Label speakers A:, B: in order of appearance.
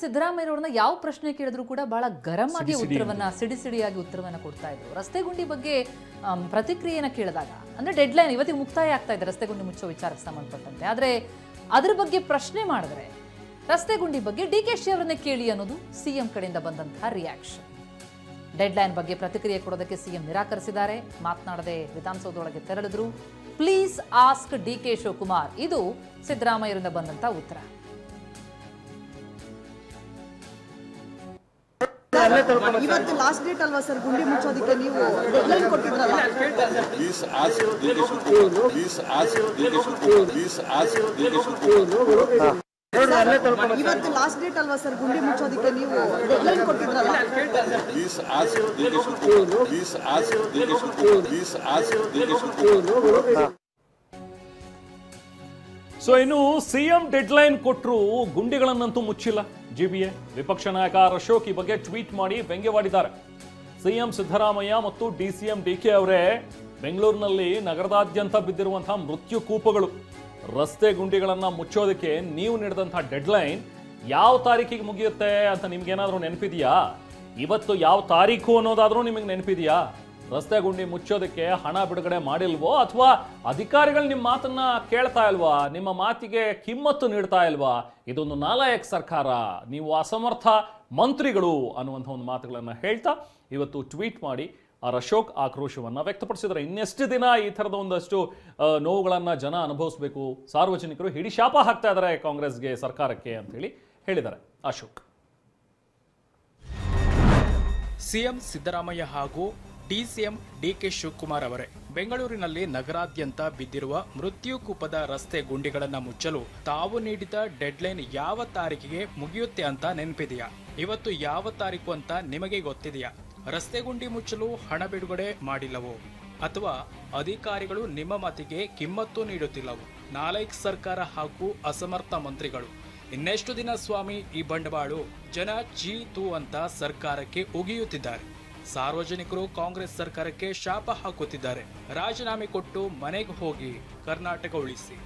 A: ಸಿದ್ದರಾಮಯ್ಯರವ್ರನ್ನ ಯಾವ ಪ್ರಶ್ನೆ ಕೇಳಿದ್ರು ಕೂಡ ಬಹಳ ಗರಂ ಆಗಿ ಉತ್ತರವನ್ನ ಸಿಡಿಸಿಡಿಯಾಗಿ ಉತ್ತರವನ್ನ ಕೊಡ್ತಾ ಇದ್ರು. ರಸ್ತೆ ಗುಂಡಿ ಬಗ್ಗೆ ಪ್ರತಿಕ್ರಿಯೆನ ಕೇಳಿದಾಗ ಅಂದ್ರೆ ಡೆಡ್ಲೈನ್ ಇವತ್ತಿಗೆ ಮುಕ್ತಾಯ ಆಗ್ತಾ ಇದೆ ರಸ್ತೆ ಗುಂಡಿ ಮುಚ್ಚೋ ವಿಚಾರಕ್ಕೆ ಸಂಬಂಧಪಟ್ಟಂತೆ. ಆದ್ರೆ ಅದ್ರ ಬಗ್ಗೆ ಪ್ರಶ್ನೆ ಮಾಡಿದ್ರೆ ರಸ್ತೆ ಗುಂಡಿ ಬಗ್ಗೆ ಡಿಕೆಶಿ ಅವರನ್ನೇ ಕೇಳಿ ಅನ್ನೋದು ಸಿಎಂ ಕಡೆಯಿಂದ ಬಂದಂತಹ ರಿಯಾಕ್ಷನ್. ಡೆಡ್ಲೈನ್ ಬಗ್ಗೆ ಪ್ರತಿಕ್ರಿಯೆ ಕೊಡೋದಕ್ಕೆ ಸಿಎಂ ನಿರಾಕರಿಸಿದ್ದಾರೆ. ಮಾತನಾಡದೆ ವಿಧಾನಸೌಧದೊಳಗೆ ತೆರಳಿದ್ರು. ಪ್ಲೀಸ್ ಆಸ್ಕ್ ಡಿಕೆ ಶಿವಕುಮಾರ್, ಇದು ಸಿದ್ದರಾಮಯ್ಯರಿಂದ ಬಂದಂತಹ ಉತ್ತರ.
B: ಇವತ್ತು ಲಾಸ್ಟ್ ಡೇಟ್ ಅಲ್ವಾ ಸರ್ ಗುಂಡಿ ಮುಚ್ಚೋದಕ್ಕೆ ನೀವು ಡೆಡ್ಲೈನ್ ಕೊಟ್ಟಿದ್ರಲ್ಲ?
C: Please ask DK Shivakumar, please ask DK Shivakumar, please ask DK Shivakumar.
B: ಇವತ್ತು ಲಾಸ್ಟ್ ಡೇಟ್ ಅಲ್ವಾ ಸರ್ ಗುಂಡಿ ಮುಚ್ಚೋದಕ್ಕೆ ನೀವು ಡೆಡ್ಲೈನ್ ಕೊಟ್ಟಿದ್ರಲ್ಲ?
C: Please ask DK Shivakumar, please ask DK Shivakumar, please ask DK Shivakumar.
D: So ಇನ್ನು ಸಿಎಂ ಡೆಡ್ಲೈನ್ ಕೊಟ್ಟರು, ಗುಂಡಿಗಳನ್ನಂತೂ ಮುಚ್ಚಿಲ್ಲ. ಜಿಬಿಎ ವಿಪಕ್ಷ ನಾಯಕ ಅಶೋಕ್ ಈ ಬಗ್ಗೆ ಟ್ವೀಟ್ ಮಾಡಿ ವ್ಯಂಗ್ಯವಾಡಿದ್ದಾರೆ. ಸಿಎಂ ಸಿದ್ದರಾಮಯ್ಯ ಮತ್ತು ಡಿಸಿಎಂ ಡಿಕೆ ಅವರೇ ಬೆಂಗಳೂರಿನಲ್ಲಿ ನಗರದಾದ್ಯಂತ ಬಿದ್ದಿರುವಂತಹ ಮೃತ್ಯು ಕೂಪಗಳು. ರಸ್ತೆ ಗುಂಡಿಗಳನ್ನ ಮುಚ್ಚೋದಕ್ಕೆ ನೀವು ನೀಡಿದಂತಹ ಡೆಡ್ಲೈನ್ ಯಾವ ತಾರೀಕಿಗೆ ಮುಗಿಯುತ್ತೆ ಅಂತ ನಿಮ್ಗೇನಾದ್ರೂ ನೆನಪಿದೆಯಾ? ಇವತ್ತು ಯಾವ ತಾರೀಕು ಅನ್ನೋದಾದ್ರೂ ನಿಮಗೆ ನೆನಪಿದೆಯಾ? ರಸ್ತೆ ಗುಂಡಿ ಮುಚ್ಚೋದಕ್ಕೆ ಹಣ ಬಿಡುಗಡೆ ಮಾಡಿಲ್ವೋ ಅಥವಾ ಅಧಿಕಾರಿಗಳು ನಿಮ್ಮ ಮಾತನ್ನ ಕೇಳ್ತಾ ಇಲ್ವಾ? ನಿಮ್ಮ ಮಾತಿಗೆ ಕಿಮ್ಮತ್ತು ನೀಡ್ತಾ ಇಲ್ವಾ? ಇದೊಂದು ನಾಲಾಯಕ್ ಸರ್ಕಾರ, ನೀವು ಅಸಮರ್ಥ ಮಂತ್ರಿಗಳು ಅನ್ನುವಂಥ ಒಂದು ಮಾತುಗಳನ್ನು ಹೇಳ್ತಾ ಇವತ್ತು ಟ್ವೀಟ್ ಮಾಡಿ ಅಶೋಕ್ ಆಕ್ರೋಶವನ್ನು ವ್ಯಕ್ತಪಡಿಸಿದ್ದಾರೆ. ಇನ್ನೆಷ್ಟು ದಿನ ಈ ಥರದ ಒಂದಷ್ಟು ನೋವುಗಳನ್ನು ಜನ ಅನುಭವಿಸಬೇಕು? ಸಾರ್ವಜನಿಕರು ಹಿಡಿ ಶಾಪ ಹಾಕ್ತಾ ಇದ್ದಾರೆ ಕಾಂಗ್ರೆಸ್ಗೆ, ಸರ್ಕಾರಕ್ಕೆ ಅಂತ ಹೇಳಿ ಹೇಳಿದ್ದಾರೆ ಅಶೋಕ್.
E: ಸಿಎಂ ಸಿದ್ದರಾಮಯ್ಯ ಹಾಗೂ ಡಿಸಿಎಂ ಡಿಕೆ ಶಿವಕುಮಾರ್ ಅವರೇ ಬೆಂಗಳೂರಿನಲ್ಲಿ ನಗರಾದ್ಯಂತ ಬಿದ್ದಿರುವ ಮೃತ್ಯುಕೂಪದ ರಸ್ತೆ ಗುಂಡಿಗಳನ್ನು ಮುಚ್ಚಲು ತಾವು ನೀಡಿದ ಡೆಡ್ಲೈನ್ ಯಾವ ತಾರೀಕಿಗೆ ಮುಗಿಯುತ್ತೆ ಅಂತ ನೆನಪಿದೆಯಾ? ಇವತ್ತು ಯಾವ ತಾರೀಕು ಅಂತ ನಿಮಗೆ ಗೊತ್ತಿದೆಯಾ? ರಸ್ತೆ ಗುಂಡಿ ಮುಚ್ಚಲು ಹಣ ಬಿಡುಗಡೆ ಮಾಡಿಲ್ಲವೋ ಅಥವಾ ಅಧಿಕಾರಿಗಳು ನಿಮ್ಮ ಮಾತಿಗೆ ಕಿಮ್ಮತ್ತು ನೀಡುತ್ತಿಲ್ಲವೋ? ನಾಲೈಕ್ ಸರ್ಕಾರ ಹಾಗೂ ಅಸಮರ್ಥ ಮಂತ್ರಿಗಳು. ಇನ್ನೆಷ್ಟು ದಿನ ಸ್ವಾಮಿ ಈ ಬಂಡವಾಳು? ಜನ ಚೀತು ಅಂತ ಸರ್ಕಾರಕ್ಕೆ ಉಗಿಯುತ್ತಿದ್ದಾರೆ. ಸಾರ್ವಜನಿಕರು ಕಾಂಗ್ರೆಸ್ ಸರ್ಕಾರಕ್ಕೆ ಶಾಪ ಹಾಕುತ್ತಿದ್ದಾರೆ. ರಾಜೀನಾಮೆ ಕೊಟ್ಟು ಮನೆಗೆ ಹೋಗಿ, ಕರ್ನಾಟಕ ಉಳಿಸಿ.